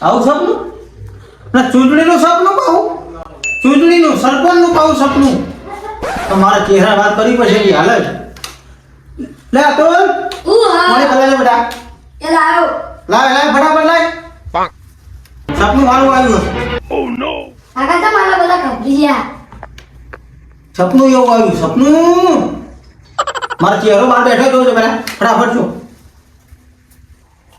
આવું સપનું ના ચૂંટણીનું સપનું કહું ચૂંટણીનું સરપંચનું કહું સપનું તમારા ચહેરા વાત કરી પછી હાલ જ લે તો મને કલાજો બેટા એ લાયો લાય ફટાફટ લાય સપનું મારું આવ્યું Oh no! આગળ તો મારા બધા કપડી ગયા સપનું એવું આવ્યું સપનું મારો ચહેરો બહાર બેઠો તો બેટા ફટાફટ છો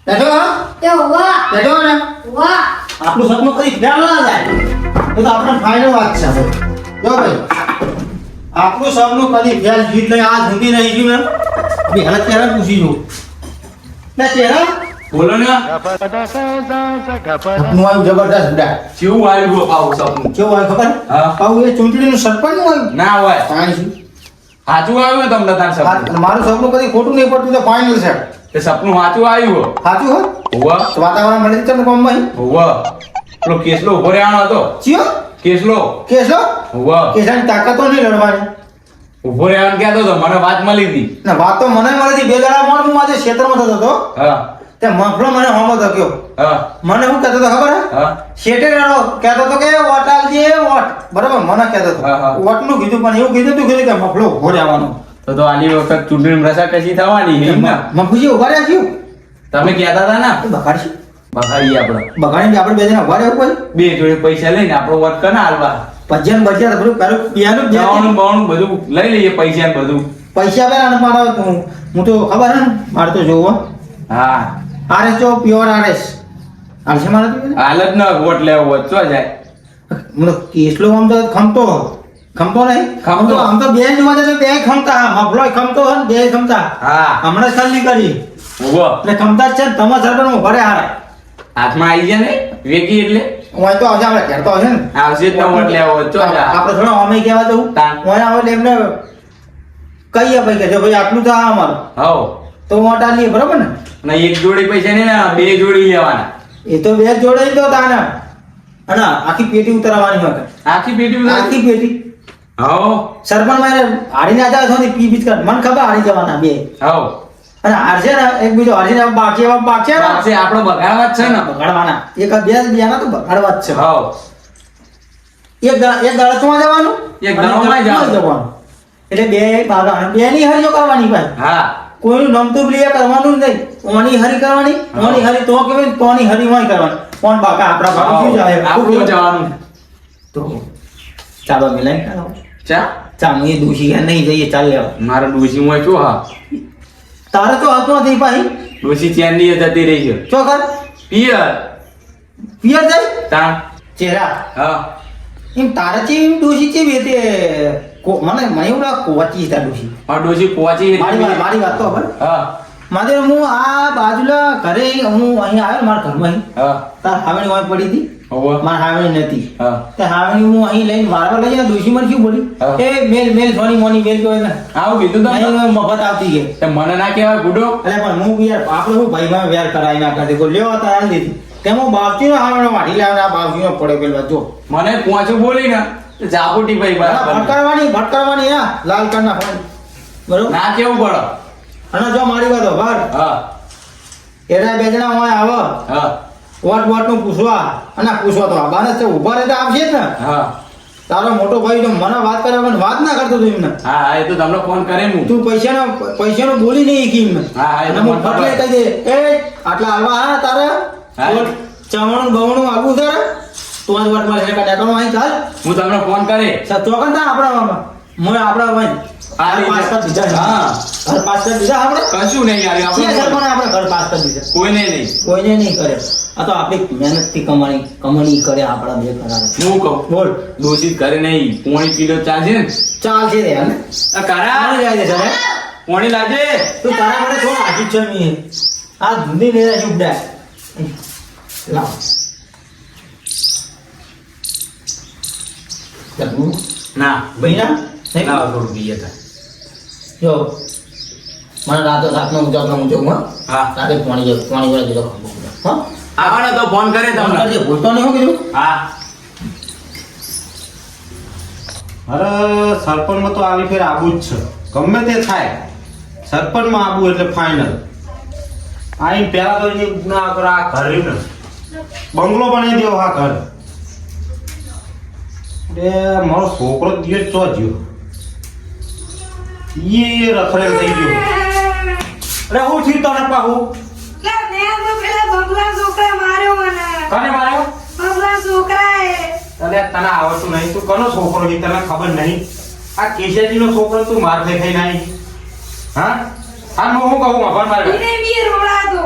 બેઠો હા એ વાહ બેઠો ને વાહ આપણું સપનું કદી ફેલ ના જાય એ તો આપણે ફાઇનલ વાત છે હવે જો ભાઈ આપણું સપનું કદી ફેલ જીત લઈ આ સુધી નહીં ગયું મેં અભી હાલત ચહેરા પૂછી જો લે ચહેરા બોલો ને સપનું આવ્યું જબરદસ્ત બેટા કેવું આવ્યું પાવું સપનું કેવું આવ્યું ખબર હા. પાછું એ ચૂંટણીનું સરપંચનું આવ્યું ના હોય કાંઈ શું સાચું આવ્યું તમને તાર સપનું મારું સપનું કદી ખોટું નહીં પડતું તો ફાઇનલ છે તે સપનું સાચું આવ્યું સાચું હો હોવા તો વાતાવરણ મળી છે ને ગામમાં હોવા પેલો કેસલો ઉભો રહેવાનો હતો ચિયો કેસલો કેસો હોવા કેસાની તાકાત તો નહીં લડવાની ઉભો રહેવાનું કહેતો હતો મને વાત મળી હતી ના વાત તો મને મળી હતી બે દાડા મોડ હું આજે ક્ષેત્રમાં થતો હતો હા તે મફળો મને હોમો થયો હા મને શું કહેતો હતો ખબર હે હા શેઠે રાડો કહેતો હતો કે વોટ આલજે વોટ બરાબર મને કહેતો હતો હા, હા. વોટનું કીધું પણ એવું કીધું તું કે મફળો ઉભો રહેવાનો તો આની વખત ચૂંટણી રસાકસી થવાની એમ ને મફુજી ઉભા રહ્યા છું તમે કહેતા હતા ને બગાડશું બગાડીએ આપણે બગાડીને આપણે બે જણા ઉભા રહેવું કોઈ બે જોડે પૈસા લઈને આપણો વટ કના હાલવા ભજ્યા ને બચ્યા તો બધું પેલું પિયાનું જવાનું બાવણું બધું લઈ લઈએ પૈસા ને બધું પૈસા પેલા ને મારા હું તો ખબર હે ને મારે તો જોવો હા આરએસ જો પ્યોર આરએસ આરસે મારે તો હાલત ન વોટ લેવો હોય ચો જાય મને કેસલો આમ તો ખમતો નહીં ખમતો. આમ તો બે જોવા જતો બે ખમતા મફલોય ખમતો હે ને બે ખમતા હા હમણાં જ ખાલી કરી ઉભો એટલે ખમતા જ છે ને તમારા સરપંચ ભરે હારે હાથમાં આવી જાય ને વેકી એટલે હું તો આવશે આપણે ઘેર તો આવશે ને આવશે જ ન વોટ લેવો હોય ચો જા આપણે થોડો અમે કહેવા જવું તાન. હું આવે એટલે એમને કહીએ ભાઈ કે જો ભાઈ આટલું તો આ અમારું હવ તો વોટ આલીએ બરાબર ને અને એક જોડી પૈસા નહીં ને બે જોડી લેવાના એ તો બે જોડે તો તાને અને આખી પેટી ઉતારવાની હોય આખી પેટી ઉધાર? આખી પેટી હવ સરપંચ મારે હાડીને આજા છો ને પી બીજ કર મને ખબર હાડી જવાના બે હવ અને હારશે ને એક બીજો હારશે ને બાકી એવા બાકી છે ને આપશે આપણો બગાડવા જ છે ને બગાડવાના એક આ બે ના તો બગાડવા જ છે હવ એક દાડા તો જવાનું એક અને દાડામાં દાડા જવાનું. એટલે બે બાગા બે ની હરીઓ કરવાની ભાઈ હા કોઈનું નમતું પ્રિય કરવાનું જ નહીં ઓની હરી કરવાની ઓની હરી તો કેવાય તોની હરી હોય કરવાની કોણ બાકા આપણા બાપુ શું જાય આપણું જવાનું તો ચાલો મિલાઈ ચાલો ચા ચા હું એ દોષી નહીં જઈએ ચાલ લેવા મારા ડોસી માં શું હા તારે તો હતો નથી ભાઈ ડોસી ચેન્ડી જતી રહી છે ચોકર પિયર પિયર જાય તા ચહેરા હા એમ તારે છે એમ દોષી છે બે તે મને એવું લાગે કોચી તાર દોષી મારા ડોસી પહોંચી મારી વાત તો ખબર હા મારે હું આ બાજુલા ઘરે હું અહીં આવ્યો ને મારા ઘરમાં અહીં હા તાર હાવણી વાય પડી હતી હોવ મારા હાવણી નથી હા તે હાવણી હું અહીં લઈને વારવા લઈ જાય દોષી મને શું બોલી હા. એ મેલ સોની મોની મેલ કહેવાય ને આવું કીધું તમે અહીં મફત આવતી ગઈ તે મને ના કહેવાય ગુડો એટલે પણ હું યાર આપણે હું ભાઈમાં વ્યાર કરાવી ના કરતી કોઈ લેવા તાર આલી દીધી તેમાં બાપજીનો હાવણો વાઢી લાવના બાપજીનો પડે પેલો જો મને પહોંચું બોલી ને તો જાપુટી ભાઈ બરાબર ભટકારવાની હા લાલ કર નાખવાની બરોબર ના કેવું પડે અને જો મારી વાત ભર હા એના બે જણા હોય આવો હા વોટ નું પૂછવા અને પૂછવા તો આબાને છે ઉભા રહેતા આવશે જ ને હા તારો મોટો ભાઈ તો મને વાત કરે પણ વાત ના કરતો તું એમને હા હા, એ તો તમને ફોન કરે હું તું પૈસાનો બોલી નહીં કી એમને હા, હા, એ તો અને હું મને ખબર. ફટલે કહી દે એ આટલા હાલવા હા તારે હા. ચવણું બવણું આવું તારે તું આજ વોટ મારે નેકણો અહીં ચાલ હું તમને ફોન કરે ચોકન તા આપણા મોય આપણા ભાઈ હા, ઘર પાસ કરી દીધા હા. ઘર પાસ કરી દીધા આપણે કશું નહીં યાર છે આપણે સરપંચ આપણે ઘર પાસ કરી દીધા કોઈને નહીં કોઈને નહીં કરે આ તો આપણી મહેનતથી કમાણી કરે આપણા બે કરાવે હું કહું બોલ દોષિત કરે નહીં પોણી પીલો ચાલશે ને ચાલશે રે ને આ કરા મળી જાય છે સર પોણી લાજે તું તારા મને થોડું આજી છે મી આ ધૂંધી ને ઉડા લાવ જબુ ના ભઈના નહીં લાવો થોડું પીએ તા જો મને રાતનો ઊંચો હા હા રાતે પાણી વળે દીધો હા આવવાનો તો ફોન કરે તમને કરજે ભૂલતો નહીં હો કીધું હા અરે સરપંચમાં તો આવી ફેર આવું જ છે ગમે તે થાય સરપંચમાં આવું એટલે ફાઇનલ આઈ પેલા તો એની ગુના કરો આ ઘરે ને બંગલો બનાવી દેવો હા ઘર. અરે મારો છોકરો દિવસ ચો જ્યો એ રખડેલ થઈ ગયો. અરે હું થયું તને પાહું લે મેં તો પેલા બગલા છોકરા માર્યો મને. કને માર્યો? બગલા છોકરાએ. અરે તને આવડતું નહીં. તું કનો છોકરો છે તને ખબર નહીં? આ કેશિયાજીનો છોકરો તું માર ખાઈ નહીં. હા આ હું શું કહું મફત મારે એને બી રોડાતો.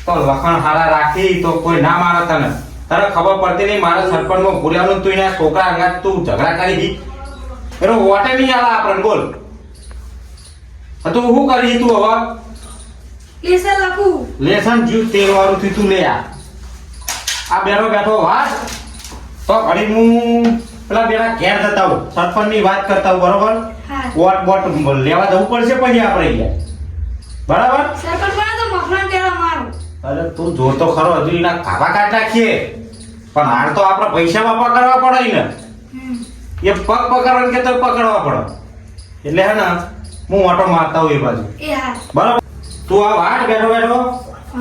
તો લખણ હારા રાખી તો કોઈ ના મારે તને. તને ખબર પડતી નહીં મારા સરપંચમાં ભૂલ્યાનું તું એના છોકરા અંગાત તું ઝઘડા કરી દી. એનો વોટે નહીં આલા આપણને બોલ. હા તું શું કરી તું હવે? લેસન લખું. લેસન જ્યુ તેલ વાળું થી તું લે આ બેઠો બેઠો વાત તો ઘડી હું પેલા બેના ઘેર જતા હું સરપંચની વાત કરતા હું બરોબર. હા. વોટ બોટ લેવા જવું પડશે પછી આપણે ગયા બરાબર. સરપંચ બને તો મફળાન ટેળા મારું. અરે તું જોતો ખરો હજુ એના કાપા કાઢ નાખીએ પણ હાલ તો આપણે પૈસા વાપા કરવા પડે ને. એ પગ પકડવાનું કે તો પકડવા પડે એટલે હે ને હું ઓટો મારતા હું એ બાજુ એ હા. બરાબર. તું આ વાટ બેઠો બેઠો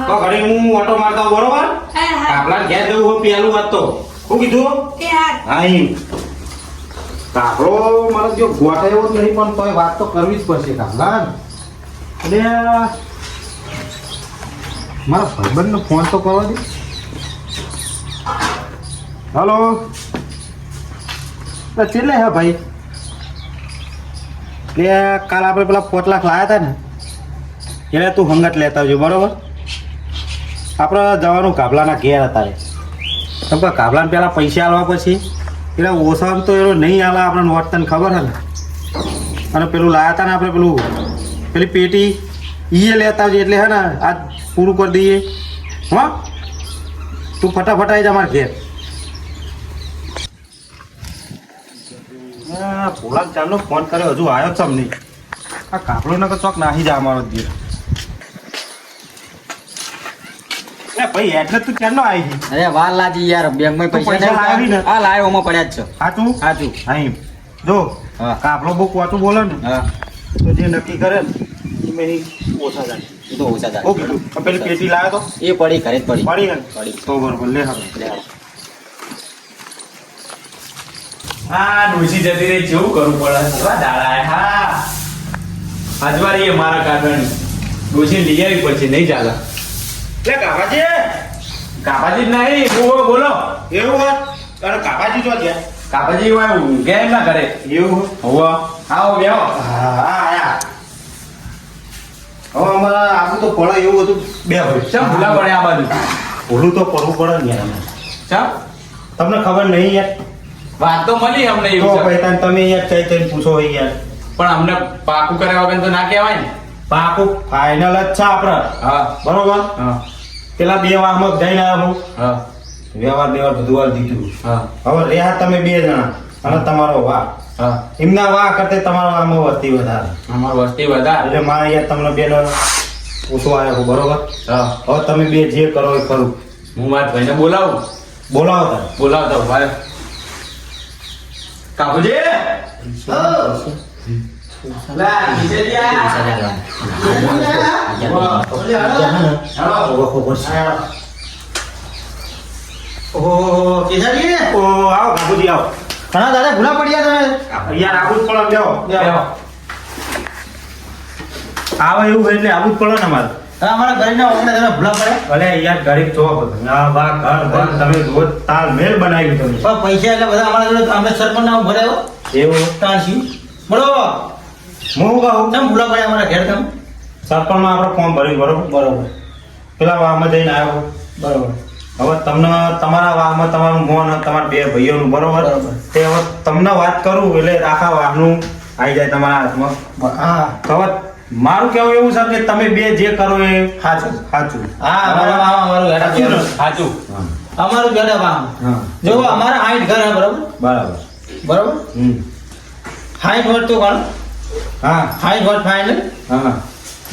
તો ઘડી હું ઓટો મારતા હું બરોબર. એ હા. કાપલા ઘેર જવું હોય પેલું વાત તો શું કીધું? એ હા. હા એમ કાપડો મારો જો ગોઠા એવો જ નહીં પણ તોય વાત તો કરવી જ પડશે કાપલા. એટલે મારા ભાઈબંધનો ફોન તો કરવા દે. હલો કેટલે હે ભાઈ? એટલે કાલ આપણે પેલા 5 લાખ લાવ્યા હતા ને એટલે તું હંગત લેતા આવજો બરોબર. આપણે જવાનું કાબલાના ઘેર હતા તમ કે કાબલાને પહેલાં પૈસા આલવા પછી એટલે ઓછામાં તો એનો નહીં આલા આપણને વોટ તને ખબર છે ને. અને પેલું લાવ્યા હતા ને આપણે પેલું પેલી પેટી એ લેતા આવજે એટલે હે ને આજ પૂરું કરી દઈએ. હા તું ફટાફટ આવી જા મારા ઘેર. પોલાદ ચાલનો ફોન કર્યો હજુ આવ્યો જ નહીં. આ કાપડો ને ચોક નાહી જા અમારો ઘેર. ભાઈ એટલે તું ક્યારનો આવી ગઈ? અરે વાર લાગી યાર બેંક માં તું પૈસા પૈસા લાવી ને? આ લાયો ઓમાં પડ્યા જ છે. સાચું સાચું. હા એમ જો હા. કાપડો બહુ વાંચું બોલે ને હા તો જે નક્કી કરે ને એમાં ઓછા જાય. એ તો ઓછા થાય. ઓકે પેલી પેટી લાવ્યો તો એ પડી ઘરે જ પડી. પડી ને પડી. તો બરોબર લે હવે. લે આવો. આ ડોસી જતી રહી જેવું કરવું પડે એવા દાડા હા આજવારી એ મારા કાકાની ડોસી લઈ આવી પડશે નહીં ચાલે. લે કાપાજી કાપાજી જ નહીં બોલો બોલો. એવું હોત અરે કાપાજી જો ગયા કાપાજી હોય ગયા એમ ના કરે એવું હોત હોવા આવો બેહો. હા આયા હવે અમારા આખું તો પડે એવું હતું બે ભાઈ ચમ ભૂલા પડે આ બાજુ ભૂલું તો પડવું પડે ને યાર. ચમ તમને ખબર નહીં યાર વાત તો મળી અમને તો એવું છે. ભાઈ તાન તમે યાર ચાઈ ચાઈ પૂછો હોય યાર. પણ અમને પાકું કર્યા વગર તો ના કહેવાય ને. પાકું ફાઇનલ જ છે આપણે હા બરોબર. હા પેલા 2 વારમાં જઈને આવ્યો હું હા વ્યવહાર દેવર બધું વાર દીધું. હા હવે રહ્યા તમે 2 જણા અને તમારો વાહ હા એમના વાહ કરતે તમારો આમાં વસ્તી વધારે અમારું વસ્તી વધારે. એટલે મારે યાર તમને બેનો ઓછો આવ્યો બરોબર. હા હવે તમે 2 જે કરો એ કરું. હું મારા ભાઈને બોલાવું બોલાવો તારે. બોલાવતો ભાઈ કાબુજી લા નીચે ઓહો કેસાજી ઓ આવો બાપુજી આવો. ઘણા દાદા ભૂલા પડ્યા તમે. યાર આવું જ પડે બેહો. બેહો. આવે એવું હોય એટલે આવું જ પડે ને મારે. તમે અમારા ઘરના ઓગણે તમે ભૂલા પડ્યા. ભલે યાર ગરીબ છો આ બા ઘર ઘર તમે રોજ તાલ મેલ બનાવ્યું તમે. પણ પૈસા એટલે બધા અમારા જોડે અમે સરપંચ નામ ભરાયો એવું તાણસી બરોબર. હું કહું તમે ભૂલા પડ્યા અમારા ઘેર તમે. સરપંચમાં આપણે ફોર્મ ભર્યું બરોબર. બરોબર પેલા વાહમાં જઈને આવ્યો બરોબર. હવે તમને તમારા વાહમાં તમારું મોન તમારા 2 ભાઈઓનું બરોબર. બરોબર. તે હવે તમને વાત કરું એટલે આખા વાહનું આવી જાય તમારા હાથમાં. હા તો હવે મારું કેવું એવું છે કે તમે 2 જે કરો એ સાચું. સાચું. હા અમારા વાહ અમારું હેડા સાચું ને? સાચું. અમારું હેડા વાહ. હા જો અમારા 60 ઘર હે બરોબર બરાબર. બરોબર. 60 વોટ તો કોણ હા 60 વોટ ફાઇનલ. હા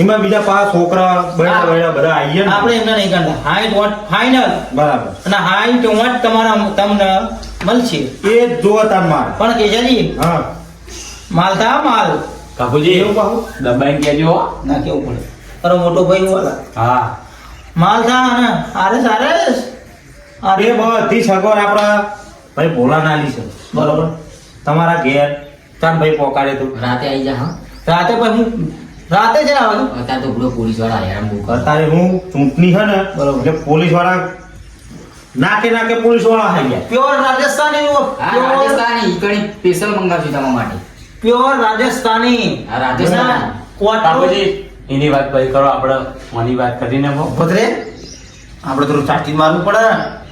એમાં બીજા 5 છોકરા બૈરા બૈરા બધા આવી ગયા ને? આપણે એમને નહીં કરતા 60 વોટ ફાઇનલ બરાબર. અને 60 વોટ તમારા તમને મળશે. એ જ જોવો તાર માર. પણ કેજાજી હા માલ થા માલ કાબુજી એવું કહું. દબાઈને કહેજો હો. ના કેવું પડે તારો મોટો ભાઈ વાલા હા માલ થા ને આરસ આરસ એ બધી સગવડ આપણા ભાઈ ભોલા નાલી છે બરોબર તમારા ઘેર ચાલ ભાઈ પોકારે તું રાતે આવી જા હા રાતે પછી હું રાતે જ આવવાનું અત્યારે તો પેલો પોલીસ વાળા હેરાન બહુ કરે. અત્યારે હું ચૂંટણી છે ને બરોબર એટલે પોલીસ વાળા નાકે નાકે પોલીસ વાળા આવી ગયા પ્યોર રાજસ્થાની હા રાજસ્થાની ઈકણી સ્પેશિયલ મંગાવ્યું તમારા માટે પ્યોર રાજસ્થાની આ રાજસ્થાન બાપુજી એની વાત પછી કરો આપણે મની વાત કરીને બહુ. ભદ્રે આપણે થોડું ચાટી મારવું પડે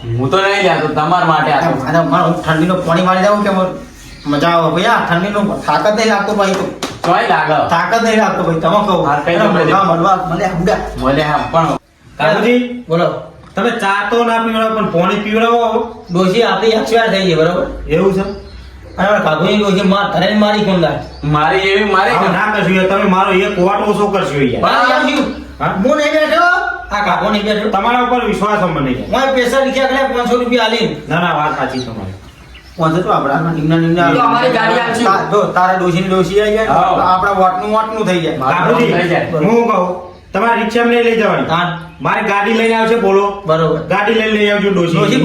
ને હું તો નહીં જાતો તમારા માટે આ તો. અને મારે હું ઠંડીનો પાણી મારી જાઉં કે મજા આવે ભાઈ આ ઠંડીનો તાકાત નહીં લાગતો ભાઈ તો ચોય લાગે તાકાત નહીં લાગતો ભાઈ તમે કહો હા, કઈ નહીં મળે. મળવા મળે હુડા મળે હા પણ કાબુજી બોલો તમે ચા તો ના પીવડાવો પણ પાણી પીવડાવો ડોશી આપણી એક્સપાયર થઈ ગઈ બરોબર એવું છે અને કાકુની ડોશી ધરેને મારી કોંદા મારી એવી મારી આવું ના કરશું યાર તમે મારો એક વાટ ઓછો કરશો યાર હા? હું નહીં બેઠો આ કાકો નહીં બેઠો તમારા ઉપર વિશ્વાસ અમને નહીં હું પૈસા લીધા એટલે 500 રૂપિયા આલી ના ના વાત સાચી તમારી 500 તો આપણા નિમ્ના તો અમારી ગાડી આપજો. જો તારા ડોશીની ડોશી આવી જાય હા. તો આપણા વોટનું થઈ જાય કાબુજી થઈ જાય. હું કહું તમારે રિક્ષા નહીં લઈ જવાની હા મારી ગાડી લઈને આવશે બોલો બરોબર ગાડી લઈને લઈ આવજો ડોશી ડોશી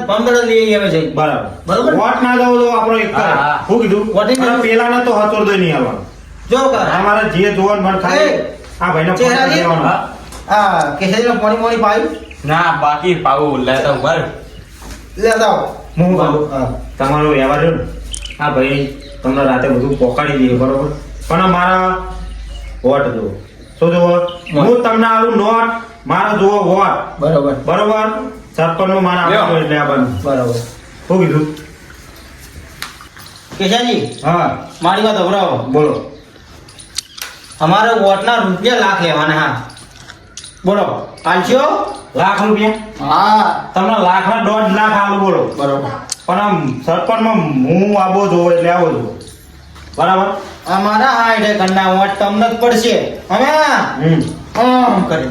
15 લઈ આવે છે બરાબર બરોબર. વોટ ના દો તો આપણો એક કરે હા. શું કીધું વોટિંગ અને પેલાના તો હતોર દઈ નહીં આવવાનું જો કર અમારે જે જોવાનું મન ખાલી એ, આ ભાઈને ફોન કરી ચહેરાજી. દેવાનો. હા. આ કેસરીનું પાણી પાયું ના બાકી પાવું લેતા ઉપર લેતા આવો હું કહું હા. તમારો વ્યવહાર રહ્યો ને આ ભાઈ તમને રાતે બધું પોકાડી દઈએ બરોબર પણ મારા વોટ જુઓ શું જુઓ હું તમને આલું નોટ મારો જુઓ વોટ બરોબર બરોબર સરપંચનો મારા લ્યો. આપવાનો એટલે આ બંધ બરોબર શું કીધું કેશાજી હા મારી વાત અભરાવો બોલો અમારે વોટના રૂપિયા લાખ લેવાના હા બોલો આલશો લાખ રૂપિયા હા તમને લાખના 1.5 લાખ આલું બોલો બરોબર પણ આમ સરપંચમાં હું આવો જોવો એટલે આવો જોવો બરાબર અમારા હાઈડે કન્ના વોટ તમને જ પડશે અમે આમ કરે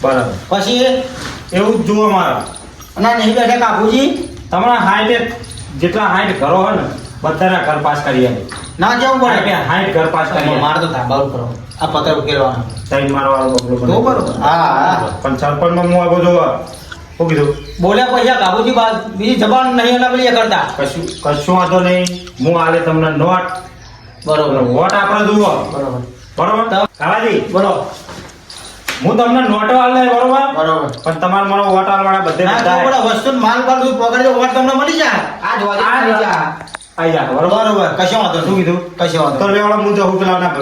બરાબર પછી એવું જ જુઓ મારા ના નહીં બેઠા કાકુજી તમારા હાઈટે જેટલા હાઈટ ઘરો હોય ને બધાના ઘર પાસ કરી આપે ના જવું પડે હાઈટ ઘર પાસ કરી આપે. મારે તો ધાબા ઉપર આ પત્ર ઉકેલવાનો સાઈડ મારવાળો બગલો તો બને. બરોબર હા હા પણ સરપંચમાં હું આવો જોવો શું કીધું બોલ્યા પછી આ કાકુજી બીજી જબાન નહીં એના પેલી એ કરતા કશું વાંધો નહીં હું આલે તમને નોટ બરોબર વોટ આપણે જુઓ બરોબર બરોબર કાલાજી બોલો હું તમને નોટો આલે બરોબર બરોબર પણ તમારે મને વોટ આલવાના બધે ના તો બધા બધા વસ્તુ માલ બાલ બધું પકડી દો વોટ તમને મળી જાય આ જ વાત મળી જાય આઈ જા બરોબર બરોબર કશો વાંધો શું કીધું કશો વાંધો તો લેવાળો હું જવું પેલા ના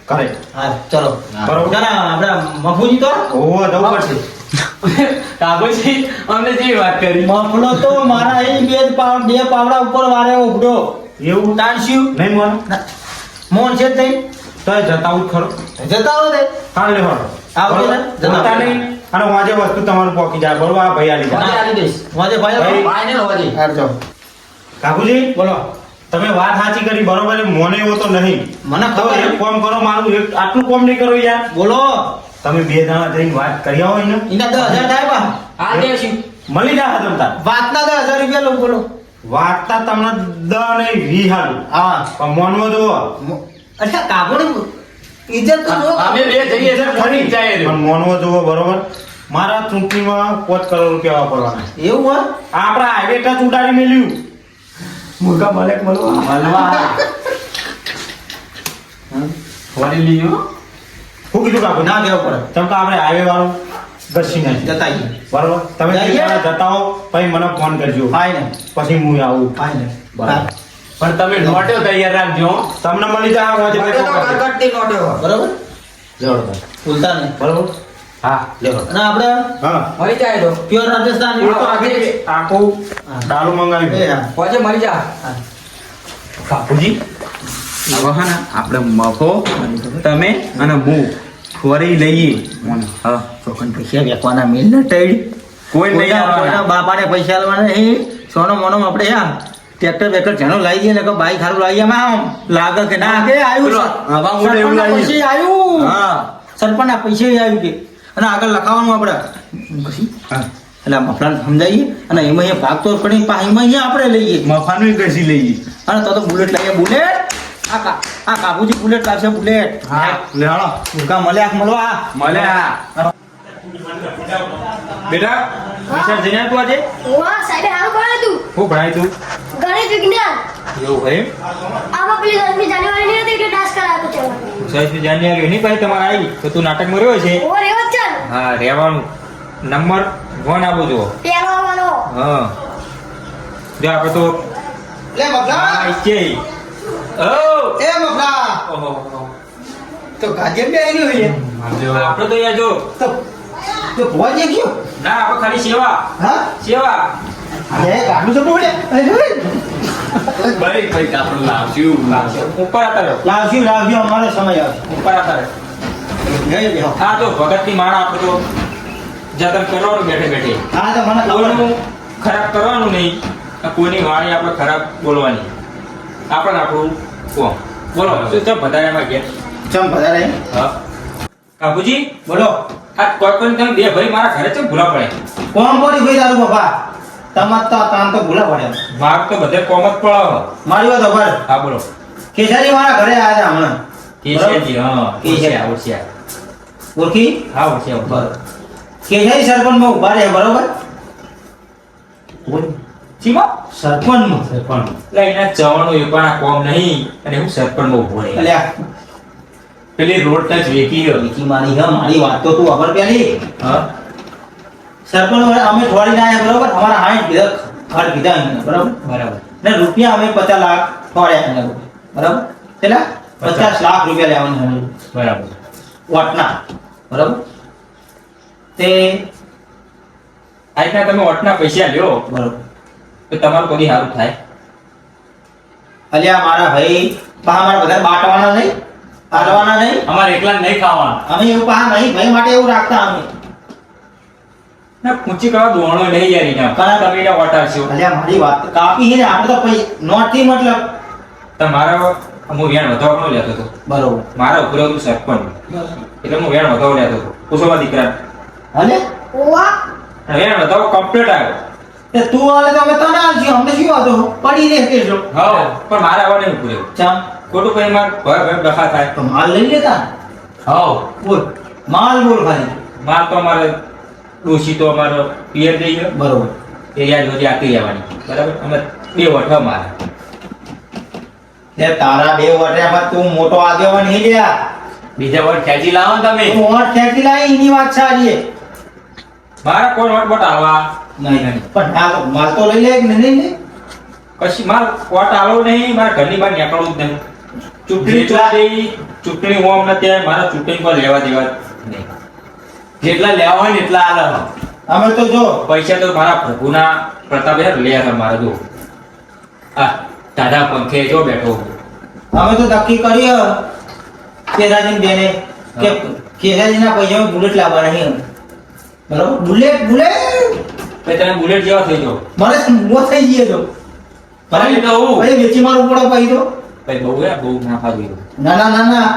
કરે હા ચલો બરોબર. ચાલો આપણે મફુજી તો હોવો જવું પડશે કાબુજી અમને જેવી વાત કરી મફલો તો મારા અહીં બે પાવડા ઉપર વારે ઉભડો એવું તાણસ્યું નહીં મોન મોન છે જ નહીં તો જતા આવું જ ખરો જતા રહો તે હા લેવાડો આવજો ને, જતા જતા આવજો. નહીં અને વાજે વસ્તુ તમારું પોકી જાય બરોબર આ ભાઈ આલી વાજે જાય આલી દઈશ વાજે ભાઈ ભાઈ. ફાઇનલ હોજી આવજો કાકુજી બોલો તમે વાત સાચી કરી બરોબર મોને એવો તો નહીં મને તો ખબર એક કામ કરો મારું એક આટલું કામ નહીં કરો યાર બોલો તમે બે જણા જઈને વાત કરી આવો ને એના 10,000 થાય બા આ દેશું મળી જાય તમતા વાતના 10,000 રૂપિયા લો બોલો વાતતા તમને દ નહીં 20 હાલું હા પણ મોનવો જુઓ અચ્છા કાબુની ઇજ્જત તો જો અમે બે જઈએ એટલે ફરી જ જાય પણ મોનવો જુઓ બરોબર મારા ચૂંટણીમાં 5 કરોડ રૂપિયા વાપરવાના એવું હોય આપણા હાઈવે ટચ ઉડાડી મેલ્યું મુર્ગા માલિક મળવા મળવા ફરી લીધું શું કીધું કાકુ ના કેવું પડે તમ તો આપણે હાઈવે વાળું દર્શી નાખી જતા આવીએ બરોબર તમે જે જઈએ. દાડા જતા હો પછી મને ફોન કરજો ફાઈન પછી હું આવું ફાઈન બરાબર. પણ તમે નોટો તૈયાર રાખજો હો. તમને મળી જાય વાજે નોટે તો કરકટતી નોટે હોય. બરોબર જબરદસ્ત ભૂલતા નહીં બરોબર હા લેવો અને આપણે હા મળી જાય તો પ્યોર રાજસ્થાન એ તો આખી આખું ડાળું એ મંગાવી હા હોજે મળી જા બાપુજી હવે હા ને આપણે મફો તમે અને હું ફરી લઈએ હા ચોખન પૈસા વેકવાના મિલ ને ટેડ કોઈ નહીં કોઈના આવવાના. બાપાને પૈસા આલવાના નહીં સોનો મોનો આપણે યા ટ્રેક્ટર બેક્ટર જેનો લાવી દઈએ ને કે બાઈક હારું લાવી આમ આમ લાગે કે ના કે આવ્યું પેલો હવા ઉડે એવું સરપંચના લાવી. પૈસે આવ્યું હા. સરપંચના પૈસે આવ્યું કે અને આગળ લખાવાનું આપણે પછી હા. એટલે આ મફલાને સમજાવીએ અને એમાં અહીંયા ભાગ તો કરી એમાં અહીંયા આપણે લઈએ મફાનું કશી લઈએ અને તો બુલેટ લઈએ બુલેટ આ કાબુજી બુલેટ લાવશે બુલેટ હા લે હાલો ભૂકા મળ્યા મળવા મળે હા બેટા નિશાળ જઈને આવ્યો તું આજે? વાહ સાહેબે સારું ભણાવ્યું તું. હું ભણાય તું? ગણિત વિજ્ઞાન. એવું ભાઈ આમાં પેલી 10મી જાન્યુઆરી નહીં હતી એટલે ડાન્સ કરાવ્યો તો ચલો. 26 જાન્યુઆરી નહીં ભાઈ તમારે આવી તો તું નાટકમાં રહ્યો છે. ઓર એવો જ છે ને. હા રહેવાનું. નંબર 1 આપો જો. પહેલો આવવાનો. હા જો આપણે તો લે મફલા હા ઈચ્છે ઓ એ મફલા ઓહો તો ગાજે બે આવ્યો છે જો આપણે તો યાર જો તો ભોજ જે ગયો ના આપણે ખાલી સેવા હા અરે ગાડું તો બોલે ભાઈ ભાઈ આપણું લાવશું ઉપર આતા રહ્યો લાવજો અમારો સમય આવશે ઉપર આતા રહ્યો જઈ બેહો હા તો ભગતની માણા આપણે તો જતન કરવાનું બેઠે બેઠે હા તો મને ખબર કોઈનું ખરાબ કરવાનું નહીં આ કોઈની વાણી આપણે ખરાબ બોલવાની આપણે આપણું કોમ બોલો શું ચમ વધારેમાં ગયા ચમ વધારે હા કાબુજી બોલો આ કોઈ પણ તમે બે ભાઈ મારા ઘરે ચમ ભૂલા પડે કોણ કોની ભાઈ તારું બાપા તમાર તો કામ તો ભૂલા પડે માર તો બધે કોમ જ પડે મારી વાત ખબર હા બોલો કેસારી મારા ઘરે આવ્યા હતા હમણાં કેશિયાજી હા કેશિયા. ઓળખ્યા ઓળખી હા ઓળખ્યા બરોબર કેસારી સરપંચમાં ઉભા રહે બરોબર ચીમાં સરપંચમાં એટલે એના જવાનું એ પણ આ કોમ નહીં અને હું સરપંચમાં ઉભો રહે અલ્યા પેલી રોડ ટચ વેકી ગયો વિકી મારી હા મારી વાત તો તું ખબર પેલી હા સરપંચ વડે અમે થોડી ના આવ્યા બરોબર અમારા 60 કીધા ખર્ચ કીધા એમને બરોબર બરાબર ને રૂપિયા અમે 50 લાખ થોડ્યા એમને બરોબર કેટલા 50 લાખ રૂપિયા લેવાના બરાબર વટના બરોબર તે આજના તમે વટના પૈસા લ્યો બરોબર તો તમારું કદી સારું થાય અલ્યા મારા ભાઈ પા મારા બધા બાટવાના નહીં આલવાના નહીં અમારે એકલા નહીં ખાવાનું અમે એવું પા નહીં ભાઈ માટે એવું રાખતા અમે ના પૂંચી કરવા દોણો નહીં યાર એના કારણ તમે એને વટાડશો અલ્યા મારી વાત કાપી છે ને આપણે તો નોટ થી મતલબ તમારા હું વેણ વધાવવાનો લેતો હતો બરોબર મારા ઉપર હતું સરપંચ એટલે હું વેણ વધાવ લેતો હતો પૂછવા દીકરા અને વાહ વેણ વધાવ કમ્પ્લીટ આવ્યો તે તું આલે તો અમે તને આલજી અમને શું વાતો પડી રે કેસો હા પણ મારા આવવા નહીં ઉપડ્યો ચમ ખોટું કઈ માર ભય ભય ડખા થાય તો માલ લઈ લેતા હા બોલ માલ બોલ ખાલી માર તો અમારે ડોશી તો અમારો પિયર જઈ ગયો બરોબર એ યાદ બધી આતી જવાની બરાબર અમે બે વઠા મારા તે તારા બે વટરામાં તું મોટો આગેવાન નહીં લ્યા બીજા વટ ખેંચી લાવો ને તમે તું વટ ખેંચી લાવી એની વાત સારી છે મારા કોઈ વટ બટ આવા નહીં પણ આ તો માલ તો લઈ લે કે નહીં લે કશી માર વટ આવો નહીં મારા ઘરની બહાર નીકળવું જ નહીં ચૂંટણી ચોરી ચૂંટણી હોમ ને ત્યાં મારા ચૂંટણી પર લેવા દેવા નહીં જેટલા લેવા હોય ને એટલા આલે અમે તો જો પૈસા તો મારા પ્રભુના પ્રતાપે લે હતા મારા જો આ દાદા પંખે જો બેઠો અમે તો નક્કી કરીએ કેસાજી બેને કે કેસાજીના પૈસા બુલેટ લાવવાના નહીં અમે. બરોબર બુલેટ તો તમે બુલેટ જેવા થઈ જાઓ મારે મો થઈ જઈએ તો ભાઈ તો હું. ભાઈ વેચી મારું પડો ભાઈ તો ભાઈ બહુ બહુ ના ખાધું ના ના ના ના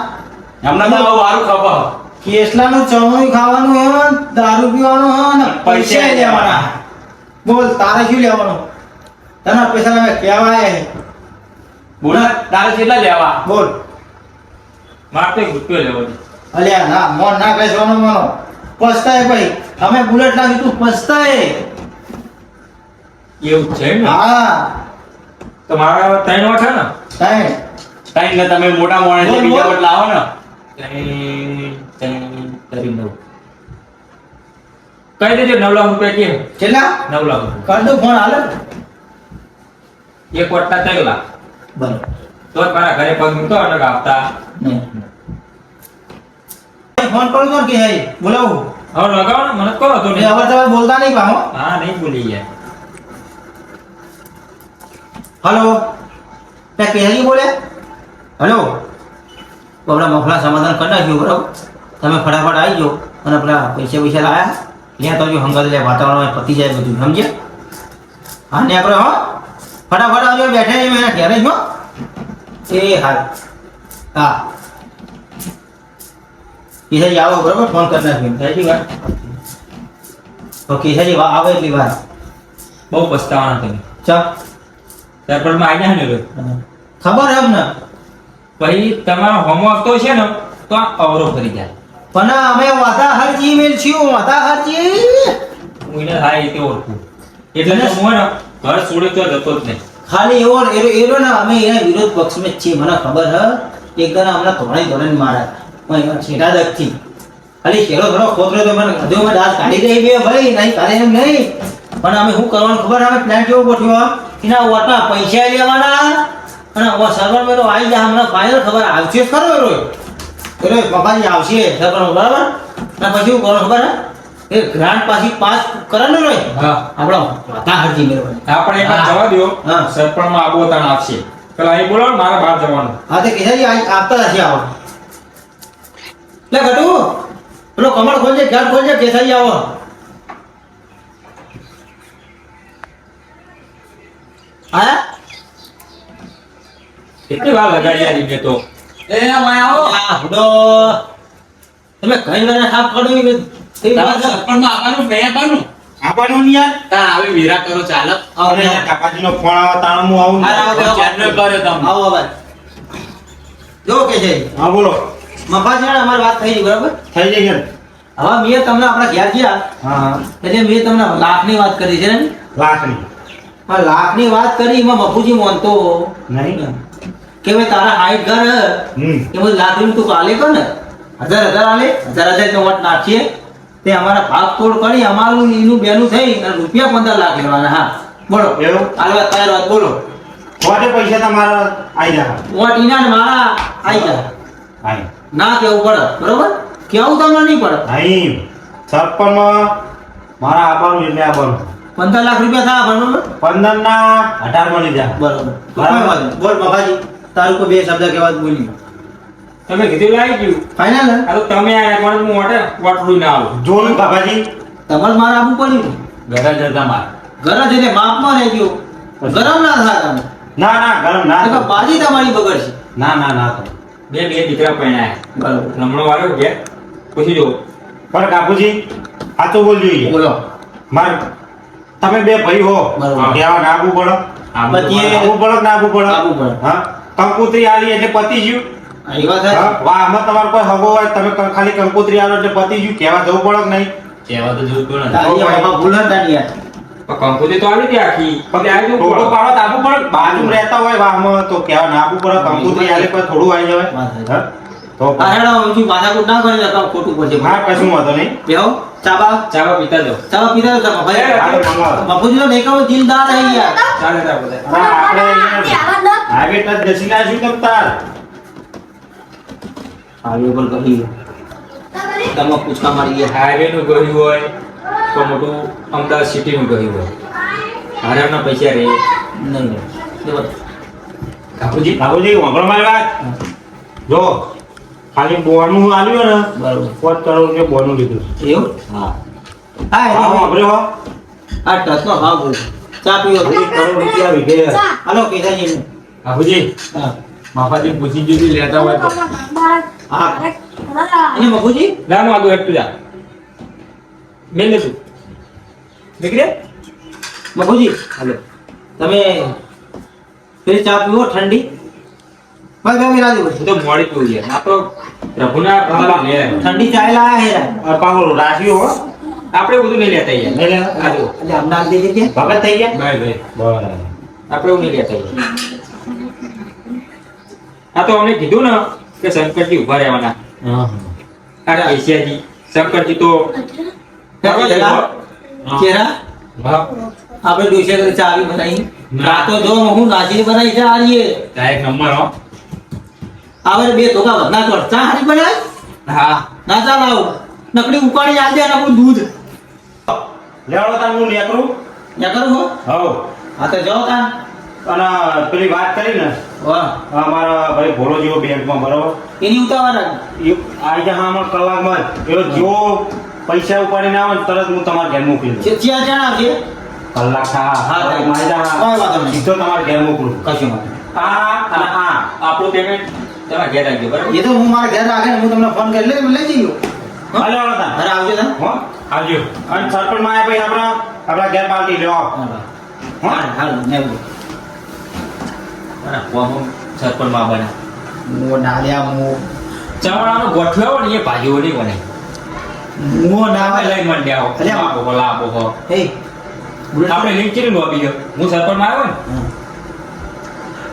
હમણાં તો વારું ખબર કેસલાનું ચવણું ખાવાનું હે દારૂ પીવાનું હે ને પૈસા લેવાના બોલ તારે શું લેવાનું તને પૈસા તમે કહેવાય બુલેટ તારે કેટલા લેવા બોલ મારે તો એક રૂપિયો લેવો છે અલ્યા ના મોન ના કહેવાનો માનો પસ્તાય ભાઈ અમે બુલેટ ના તું પસ્તાય એવું છે ને હા તો મારા ત્રણ વટ છે ને તાય ત્રણ ને તમે મોટા મોણા બોલ, બીજા બોલ. વટ લાવો ને ત્રણ ત્રણ 9 કહી દેજો 9 લાખ રૂપિયા કે કેટલા 9 લાખ રૂપિયા કર દો ફોન હાલે એક વટના 3 લાખ બરાબર તો જ મારા ઘરે પગ મૂકો અને આપતા નહીં ફોન કરો તો કે હે બોલાવું હવે લગાવો ને મને કહો તો એ હવે તમે બોલતા નહીં પાહો હા નહીં ભૂલી ગયા હલો ત્યાં કેહાજી બોલે હલો તો આપણા મફલા સમાધાન કરી નાખ્યું બરાબર તમે ફટાફટ આવી જાઓ અને પેલા પૈસા લાયા ત્યાં તો જો હંગત લે વાતાવરણ પતી જાય બધું સમજ્યા હા ને આપણે હો ફટાફટ આવજો બેઠા નહીં એના ઘેરે જ હો એ હાલ હા કેસાજી આવો બરાબર ફોન કરી નાખ્યો કેસાજી વાત તો કેસાજી આવે એટલી વાર બહુ પસ્તાવાના તમે ચાલ સરપંચમાં આવી જાય ને હવે. ખબર એમ ને પછી તમારો હોમવર્ક તો છે ને તો આ અવરો ફરી જાય પણ અમે વાતા હરજી મેલ છીએ વાતા હરજી હું એને હા એ રીતે ઓળખું એટલે તો હું હે ને ઘર છોડી તો જતો જ નહીં. ખાલી એવો ને અમે એના વિરોધ પક્ષમાં જ છીએ મને ખબર હ એક દાડા હમણાં ધોળાઈ મારા પણ છેટા દગથી ખાલી શેરો થોડો ખોતરો તો મને હજુ અમે દાંત કાઢી દઈ બે ભાઈ નહીં કાઢે એમ નહીં પણ અમે શું કરવાનું ખબર અમે પ્લાન કેવો ગોઠવ્યો એના ઓટા પૈસા લેવાના અને સગવડ મેં તો આવી જાય હમણાં ફાઇનલ ખબર આવશે જ ખરો એરો પપ્પાજી આવશે સગવડ બરાબર અને પછી શું કરવાનું ખબર હે એ ગ્રાન્ટ પાછી પાસ કરવાનું ને હા આપણો વાતા હરજી મેળવવાની આપણે એક વાર જવા દ્યો હા. સરપંચમાં આબો તાણ આપશે પેલા અહીં બોલાવો ને, મારે બહાર જવાનું. હા તે કેસાજી આપતા નથી આવો લે ઘટુ પેલો કમળ ખોલજે ઘાટ ખોલજે કેસાજી આવો આયા કેટલી વાર લગાડી યાર એમને તો. એ વાય આવો આ હુડો તમે કઈ વાર સાફ કાઢો એ તે તારા વાત સરપંચમાં આવવાનું મેં આવવાનું આપવાનું ને યાર તાર આવી વીરા કરો ચાલો અરે કાકાજીનો ફોન આવે તાણ હું આવું ને. ચેનલ કર્યો તમે આવો ભાઈ જો કેસાજી હા બોલો મફાજી અમારી વાત થઈ ગઈ બરાબર થઈ જાય યાર. હવે મેં તમને આપણા ઘેર ગયા હા હા એટલે મેં તમને લાખની વાત કરી છે ને લાખની પણ લાખની વાત કરી એમાં મફુજી માનતો નહીં કે ભાઈ તારા હાઈટ ઘર હે એમાં લાખ રૂપિયા તું કાલે કર ને 1000 આલે 1000 તો વટ નાખીએ તે અમારા ભાગ તોડ કરી અમારું એનું બેનું થઈ અને રૂપિયા 15 લાખ લેવાના હા બોલો એવું હાલવા તૈયાર વાત બોલો કોટે પૈસા તમારા આવી જાય વટ ઈના ને મારા આઈ જા આઈ ના કેવું પડે બરોબર કેવું તમને નહીં પડે નહીં સરપંચમાં મારા આવવાનું એટલે આવવાનું 15 લાખ રૂપિયા થયા બરોબર 15 ના 18 મળી જાય બરોબર તો કોઈ વાત નહીં. બોલ બાબાજી તારું કોઈ બે શબ્દ કહેવા બોલી તમે કીધું લાવી ગયું ફાઇનલ હે આ તો તમે આયા પણ હું વાટડું ના આવું જોયું બાબાજી તમારે મારે આપવું પડ્યું ઘરે જતા માર ગરજ એટલે માપમાં રહેજો ગરમ ના થાય તમે ના ના ગરમ ના નકર બાજી તમારી બગડશે ના ના ના થાય. બે દીકરા પરણાયા. બરોબર લમણો વાળો ઘેર પૂછી જો. પણ કાકુજી આ તો બોલ જોઈએ બોલો માર તમે બે ભાઈ હો બરોબર. કહેવા ના આપવું પડે બધી આપવું પડે કે ના આપવું પડે આપવું પડે. હા કંકોત્રી આલી એટલે પતી ગયું એ વાત હા સાચી. વાહ આમાં તમારો કોઈ હગો હોય તમે ખાલી કંકોત્રી આલો એટલે પતી ગયું કહેવા જવું પડે કે નહીં કહેવા તો જોયું પડે ને. તારી આ બાબા ભૂલ હતા ને યાર. પણ કંકોત્રી તો આવી હતી આખી. પણ આ જો ટોટો પાડો તો આપવું પડે બાજુમાં રહેતા હોય વાહમાં તો કહેવા ના આપવું પડે કંકોત્રી આલે કોઈ થોડું આવી જવાય વાત સાચી. હા? તો આ હેડો બીજું માથાકૂટ ના કરી દેતા ખોટું પડશે હા કશું વાંધો નહીં બેહો ચાબા ચાલો પીતા જાઓ. ચાબા પીધા તો ચાબા ભાઈ હાલો, મંગાવો. બાપુજી તો નહીં કહું દિલદાર હે યાર ચાલે તા બધા. હા, આપણે આની આવાજ ન હાઈવે ટચ જસી ના શું તમ તાર હાઈવે પર કહી તમે પૂછવા મારી ગયા હાઈવે નું ગયું હોય તો મોટું અમદાવાદ સિટી નું ગયું હોય. હારાના પૈસા રે. નહીં દેવો. કાકુજી બાબુજી વાપરો મારી વાત જો ખાલી બોનું આલ્યું ને બરોબર 5 કરોડ રૂપિયા બોનું લીધું એવું હા હા હા એટલે વાપર્યો હો આ ટચનો ભાવ બોલ ચા પીવો 1 કરોડ રૂપિયા વીઘે હાલો કેસાજી કાકુજી હા માફાજી પૂછી જોજી લેતા હોય તો. હા અને બાપુજી લા હું આગળ હેઠું જા. મેલ લેશું. નીકળે? બાપુજી હાલો. તમે પેલી ચા પીવો ઠંડી બસ બે મિનિટ હું તો મોડી પીવું છે. આ તો પ્રભુના પ્રતાપ લે. ઠંડી ચાય લાયા હે યાર. પાવડો રાખ્યો હો આપણે બધું નહીં લેતા યાર. નહીં લેતા? હાલો. એટલે અમદાવાદ દે છે ભગત થઈ ગયા બાય બાય. બરાબર આપણે એવું નહીં લેતા યાર. આ તો અમને કીધું ને કે શંકરજી ઉભા રહેવાના. હા આ પૈસાજી શંકરજી તો કેરા હા. આપણે ડોસે કરી ચા આવી બનાવી ના. રાતો જો હું નાચીને બનાવી ચા આલીએ આ એક નંબર હો. આવે બે ધોકા વધના ચોટ ચા હારી બનાવી હા. ના ચા લાવ નકડી ઉકાળી આલ દે અને આપણું દૂધ લેવડો તાર હું લેકરું યા કરું હો હવ હા તો જાઓ તા અને પેલી વાત કરી ને વાહ અમારા ભાઈ ભોલો જેવો બેંકમાં બરોબર એની ઉતાવળ એ આવી જાય હમણાં કલાકમાં જ એવો જેવો પૈસા ઉપાડીને આવે ને તરત હું તમારા ઘેર મોકલી દઉં છે ત્યાં જણાવજે કલાક હા, મારી કોઈ વાંધો નહીં. સીધો તમારા ઘેર મોકલું કશું વાંધો આ અને આ આપણું પેમેન્ટ તમે ઘેર રાખજો બરાબર. નહીં. એ તો હું મારા ઘેર રાખે ને હું તમને ફોન કરી લઈ જઈયો હાલો હાલો તાર. અરે આવજો તા હો આવજો અને સરપંચ માં ભાઈ આપણા ઘેર પાર્ટી લેવા હા હાલ ને બોલ બરાબર. કોમ સરપંચમાં બને. મો ડાલ્યા મો ચવાણાનો ગોઠવ્યો ને એ ભાજીઓ નહીં બને. મુઓ ના આપણે આવે લઈ મંડ્યા આવો અલ્યા. આપો ભલા આપો હો એ બુલેટ આપણે લિંક ચીરી લો બીજો હું સરપંચમાં આવ્યો ને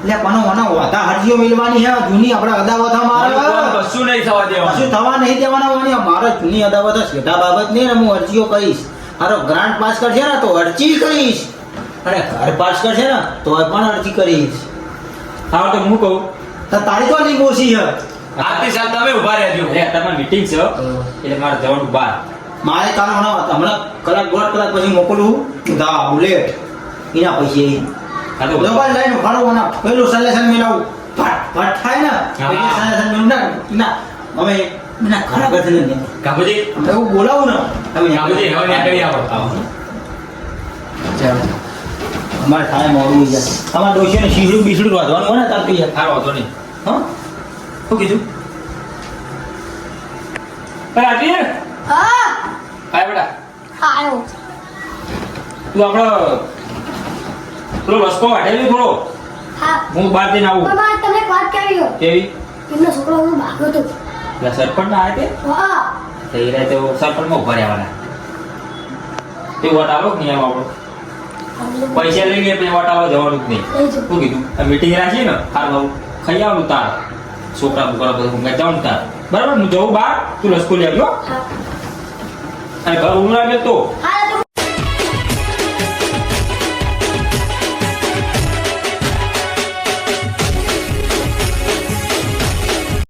એટલે પણ મને વાતા હરજીઓ મિલવાની હે જૂની આપણે અદાવત મારું મારે કોણ કશું નહીં થવા કશું દેવાનું થવા નહીં દેવાના વાની મારે જૂની અદાવત સેટા બાબત નહીં ને હું અરજીઓ કહીશ મારો ગ્રાન્ટ પાસ કરશે ને તો અરજી કરીશ અને ઘર પાસ કરશે ને તો પણ અરજી કરીશ હા તો હું કહું તો તારી તો નહીં ઓછી છે આવતી સાલ તમે ઉભા રહેજો અરે તમારી મીટિંગ છે એટલે મારે જવાનું બહાર મારે કામ હમણાં કલાક દોઢ કલાક પછી મોકલું દા બુલેટ એના પૈસે હા તો મોબાઈલ લઈને ફાડવાના પેલું સલેશન મેળવું ફટ ફટ થાય ને એટલે સલેશન મેળવું ના ના અમે એના ઘર આગળ થઈને ને કાબુજી અમે એવું બોલાવું ને તમે કાબુજી હવે નીકળી આવો ચાલો અમારે થાય મોડું થઈ જાય અમારે ડોશીને શીશડું બીસડું વાંધવાનું હોય ને તાર પૈયા સારો વાંધો નહીં હા શું કીધું રાજી હા હા બેટા આવ્યો તું આપણો પેલો રસ્કો વાટેલી થોડો હા હું બહાર જઈને આવું પણ મારે તમને એક વાત કહેવી હોય કેવી એમનો છોકરો હું ભાગ્યો હતો પેલા સરપંચ ના આવે હા તે એ રાતે સરપંચમાં ઉભા રહેવાના તે વોટ આલો કે નહીં આવો આપણો પૈસા લઈ ગયા પછી વોટ આલવા જવાનું જ નહીં લઈ જાઓ. શું કીધું આ મીટિંગ રાખીએ ને ખાલી ખાઈ આવવાનું તાર છોકરા બોકરા બધું ઊંઘા જવાનું તાર બરાબર હું જવું બહાર તું રસકો લઈ આવજો હા અને ઘર ઊંઘ લાગે તો હા તો